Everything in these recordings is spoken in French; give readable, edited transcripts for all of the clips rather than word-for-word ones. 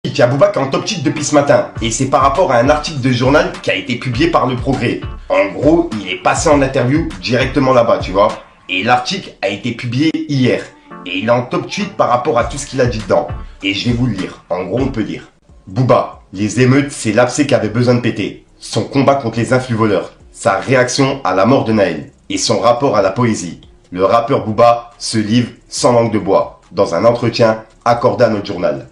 Il y a Booba qui est en top titre depuis ce matin. Et c'est par rapport à un article de journal qui a été publié par Le Progrès. En gros, il est passé en interview directement là-bas, tu vois. Et l'article a été publié hier. Et il est en top tweet par rapport à tout ce qu'il a dit dedans. Et je vais vous le lire. En gros, on peut lire. Booba, les émeutes, c'est l'abcès qui avait besoin de péter. Son combat contre les influx voleurs. Sa réaction à la mort de Naël. Et son rapport à la poésie. Le rappeur Booba se livre sans langue de bois. Dans un entretien accordé à notre journal.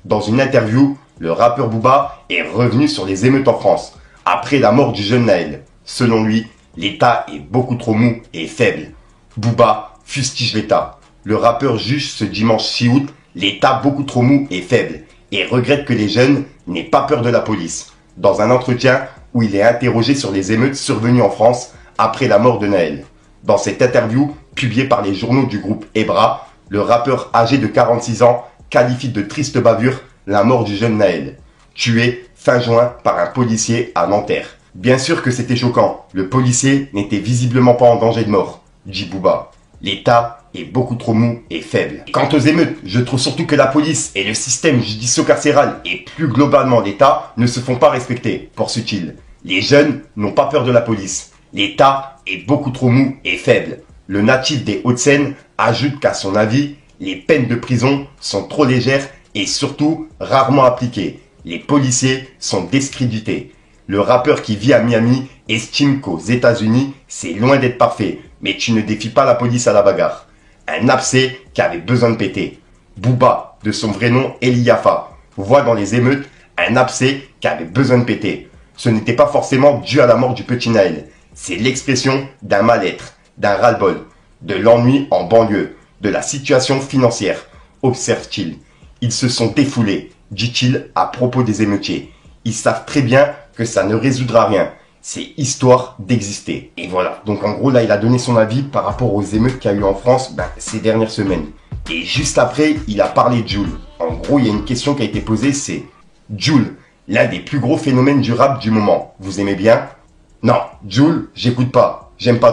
Dans une interview, le rappeur Booba est revenu sur les émeutes en France. Après la mort du jeune Naël. Selon lui, l'État est beaucoup trop mou et faible. Booba fustige l'État. Le rappeur juge ce dimanche 6 août l'État beaucoup trop mou et faible et regrette que les jeunes n'aient pas peur de la police. Dans un entretien où il est interrogé sur les émeutes survenues en France après la mort de Naël. Dans cette interview, publiée par les journaux du groupe Ebra, le rappeur âgé de 46 ans qualifie de triste bavure la mort du jeune Naël, tué fin juin par un policier à Nanterre. Bien sûr que c'était choquant, le policier n'était visiblement pas en danger de mort, dit Booba. L'État est beaucoup trop mou et faible. Quant aux émeutes, je trouve surtout que la police et le système judicio-carcéral et plus globalement l'État ne se font pas respecter, poursuit-il. Les jeunes n'ont pas peur de la police. L'État est beaucoup trop mou et faible. Le natif des Hauts-de-Seine ajoute qu'à son avis, les peines de prison sont trop légères et surtout rarement appliquées. Les policiers sont discrédités. Le rappeur qui vit à Miami estime qu'aux États-Unis, c'est loin d'être parfait, mais tu ne défies pas la police à la bagarre. Un abcès qui avait besoin de péter. Booba, de son vrai nom Eliafa, voit dans les émeutes un abcès qui avait besoin de péter. Ce n'était pas forcément dû à la mort du petit Naël. C'est l'expression d'un mal-être, d'un ras-le-bol, de l'ennui en banlieue, de la situation financière, observe-t-il. Ils se sont défoulés, dit-il à propos des émeutiers. Ils savent très bien que ça ne résoudra rien. C'est histoire d'exister. Et voilà. Donc en gros, là, il a donné son avis par rapport aux émeutes qu'il y a eu en France ces dernières semaines. Et juste après, il a parlé de Jul. En gros, il y a une question qui a été posée, c'est Jul, l'un des plus gros phénomènes du rap du moment. Vous aimez bien? Non, Jul, j'écoute pas. J'aime pas trop.